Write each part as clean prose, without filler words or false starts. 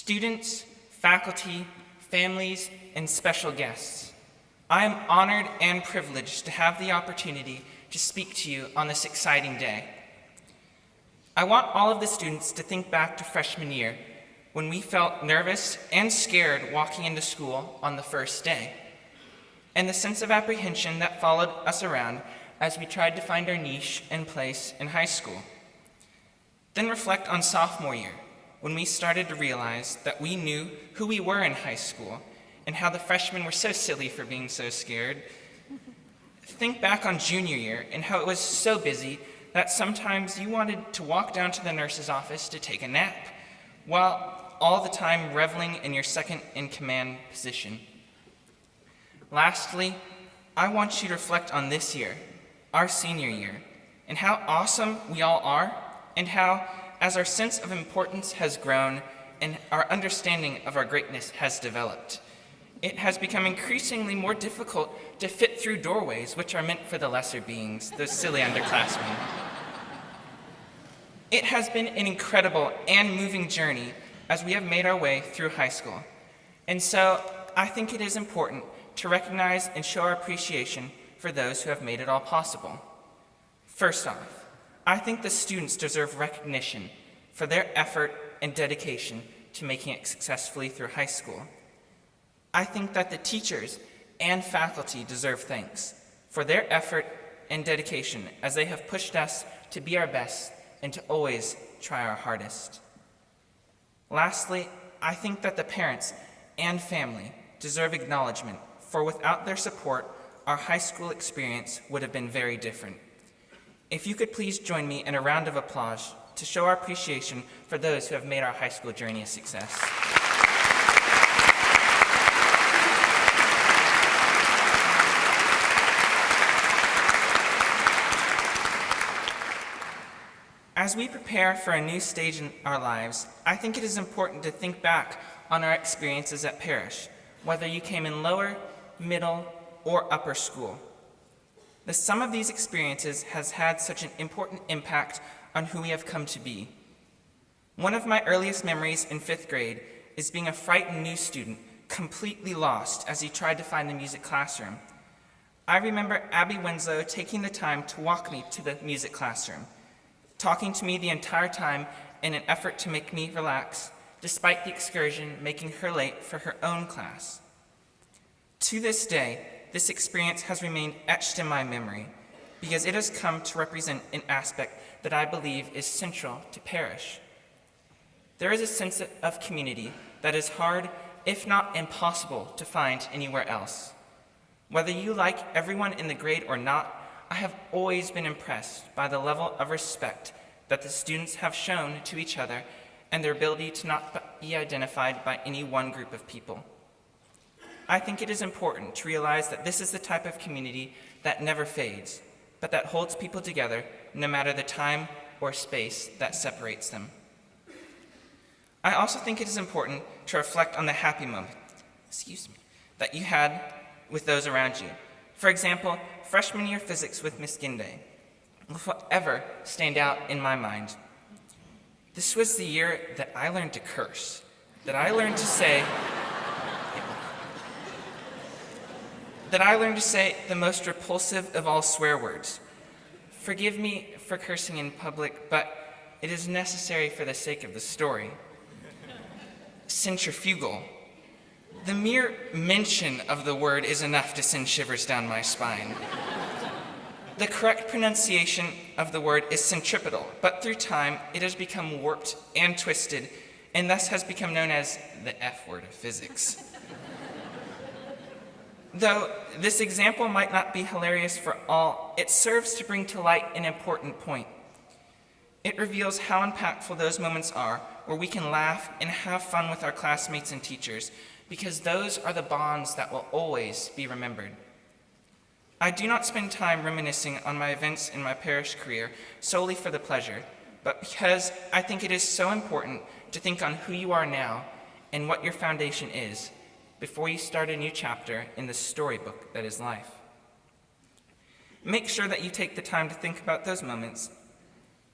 Students, faculty, families, and special guests, I am honored and privileged to have the opportunity to speak to you on this exciting day. I want all of the students to think back to freshman year when we felt nervous and scared walking into school on the first day, and the sense of apprehension that followed us around as we tried to find our niche and place in high school. Then reflect on sophomore year, when we started to realize that we knew who we were in high school and how the freshmen were so silly for being so scared. Think back on junior year and how it was so busy that sometimes you wanted to walk down to the nurse's office to take a nap, while all the time reveling in your second-in-command position. Lastly, I want you to reflect on this year, our senior year, and how awesome we all are, and how, as our sense of importance has grown and our understanding of our greatness has developed, it has become increasingly more difficult to fit through doorways which are meant for the lesser beings, those silly underclassmen. It has been an incredible and moving journey as we have made our way through high school. And so I think it is important to recognize and show our appreciation for those who have made it all possible. First off, I think the students deserve recognition for their effort and dedication to making it successfully through high school. I think that the teachers and faculty deserve thanks for their effort and dedication as they have pushed us to be our best and to always try our hardest. Lastly, I think that the parents and family deserve acknowledgement, for without their support, our high school experience would have been very different. If you could please join me in a round of applause to show our appreciation for those who have made our high school journey a success. As we prepare for a new stage in our lives, I think it is important to think back on our experiences at Parish, whether you came in lower, middle, or upper school. The sum of these experiences has had such an important impact on who we have come to be. One of my earliest memories in 5th grade is being a frightened new student, completely lost as he tried to find the music classroom. I remember Abby Winslow taking the time to walk me to the music classroom, talking to me the entire time in an effort to make me relax, despite the excursion making her late for her own class. To this day, this experience has remained etched in my memory because it has come to represent an aspect that I believe is central to Parish. There is a sense of community that is hard, if not impossible, to find anywhere else. Whether you like everyone in the grade or not, I have always been impressed by the level of respect that the students have shown to each other and their ability to not be identified by any one group of people. I think it is important to realize that this is the type of community that never fades, but that holds people together no matter the time or space that separates them. I also think it is important to reflect on the happy moment, that you had with those around you. For example, freshman year physics with Miss Ginde will forever stand out in my mind. This was the year that I learned to curse, that I learned to say the most repulsive of all swear words. Forgive me for cursing in public, but it is necessary for the sake of the story. Centrifugal. The mere mention of the word is enough to send shivers down my spine. The correct pronunciation of the word is centripetal, but through time it has become warped and twisted, and thus has become known as the F word of physics. Though this example might not be hilarious for all, it serves to bring to light an important point. It reveals how impactful those moments are where we can laugh and have fun with our classmates and teachers, because those are the bonds that will always be remembered. I do not spend time reminiscing on my events in my Parish career solely for the pleasure, but because I think it is so important to think on who you are now and what your foundation is before you start a new chapter in the storybook that is life. Make sure that you take the time to think about those moments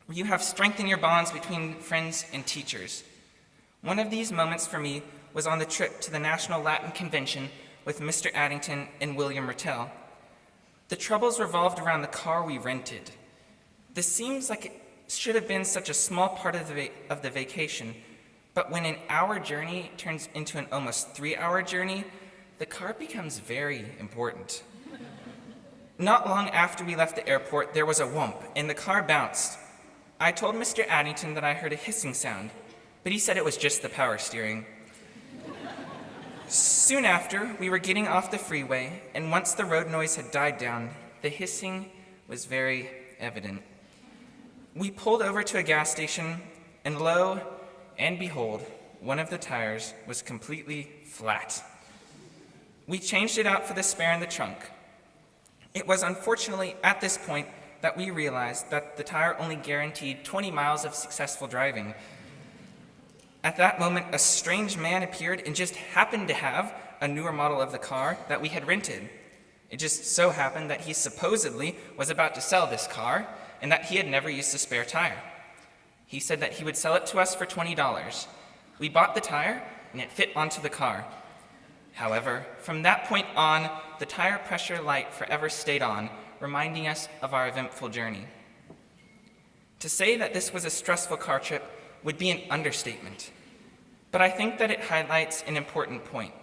where you have strengthened your bonds between friends and teachers, One of these moments for me was on the trip to the National Latin Convention with Mr. Addington and William Rattel. The troubles revolved around the car we rented. This seems like it should have been such a small part of the vacation, but when an hour journey turns into an almost 3-hour journey, the car becomes very important. Not long after we left the airport, there was a whoomp, and the car bounced. I told Mr. Addington that I heard a hissing sound, but he said it was just the power steering. Soon after, we were getting off the freeway, and once the road noise had died down, the hissing was very evident. We pulled over to a gas station, and lo and behold, one of the tires was completely flat. We changed it out for the spare in the trunk. It was unfortunately at this point that we realized that the tire only guaranteed 20 miles of successful driving. At that moment, a strange man appeared and just happened to have a newer model of the car that we had rented. It just so happened that he supposedly was about to sell this car and that he had never used a spare tire. He said that he would sell it to us for $20. We bought the tire and it fit onto the car. However, from that point on, the tire pressure light forever stayed on, reminding us of our eventful journey. To say that this was a stressful car trip would be an understatement, but I think that it highlights an important point.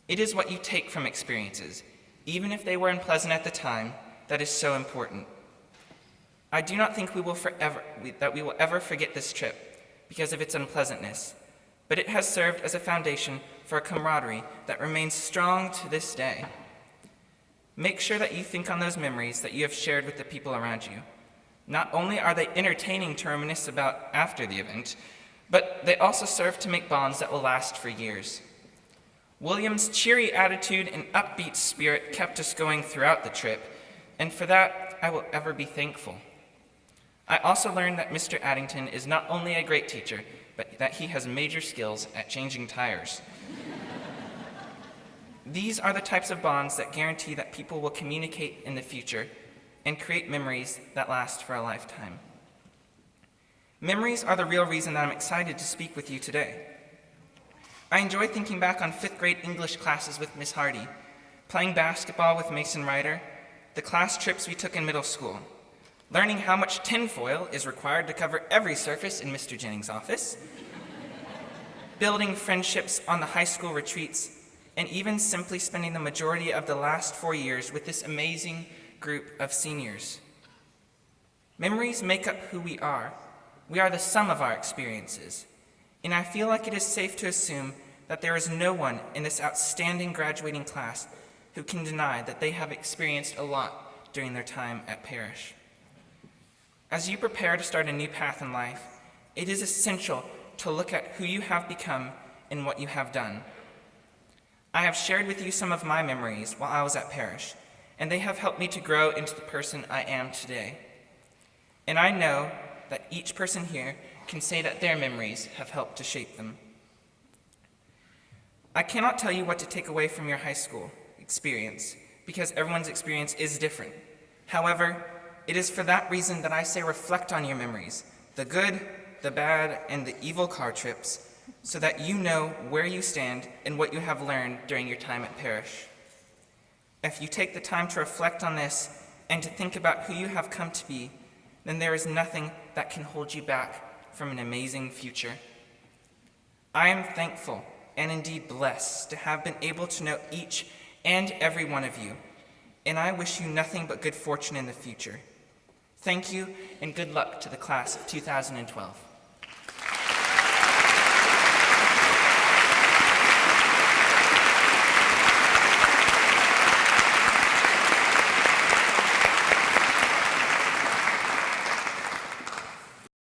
It is what you take from experiences, even if they were unpleasant at the time, that is so important. I do not think we will ever forget this trip because of its unpleasantness, but it has served as a foundation for a camaraderie that remains strong to this day. Make sure that you think on those memories that you have shared with the people around you. Not only are they entertaining to reminisce about after the event, but they also serve to make bonds that will last for years. William's cheery attitude and upbeat spirit kept us going throughout the trip, and for that, I will ever be thankful. I also learned that Mr. Addington is not only a great teacher, but that he has major skills at changing tires. These are the types of bonds that guarantee that people will communicate in the future and create memories that last for a lifetime. Memories are the real reason that I'm excited to speak with you today. I enjoy thinking back on 5th grade English classes with Miss Hardy, playing basketball with Mason Ryder, the class trips we took in middle school, learning how much tinfoil is required to cover every surface in Mr. Jennings' office, building friendships on the high school retreats, and even simply spending the majority of the last 4 years with this amazing group of seniors. Memories make up who we are. We are the sum of our experiences, and I feel like it is safe to assume that there is no one in this outstanding graduating class who can deny that they have experienced a lot during their time at Parish. As you prepare to start a new path in life, it is essential to look at who you have become and what you have done. I have shared with you some of my memories while I was at Parish, and they have helped me to grow into the person I am today. And I know that each person here can say that their memories have helped to shape them. I cannot tell you what to take away from your high school experience, because everyone's experience is different. However, it is for that reason that I say reflect on your memories, the good, the bad, and the evil car trips, so that you know where you stand and what you have learned during your time at Parish. If you take the time to reflect on this and to think about who you have come to be, then there is nothing that can hold you back from an amazing future. I am thankful and indeed blessed to have been able to know each and every one of you, and I wish you nothing but good fortune in the future. Thank you, and good luck to the class of 2012.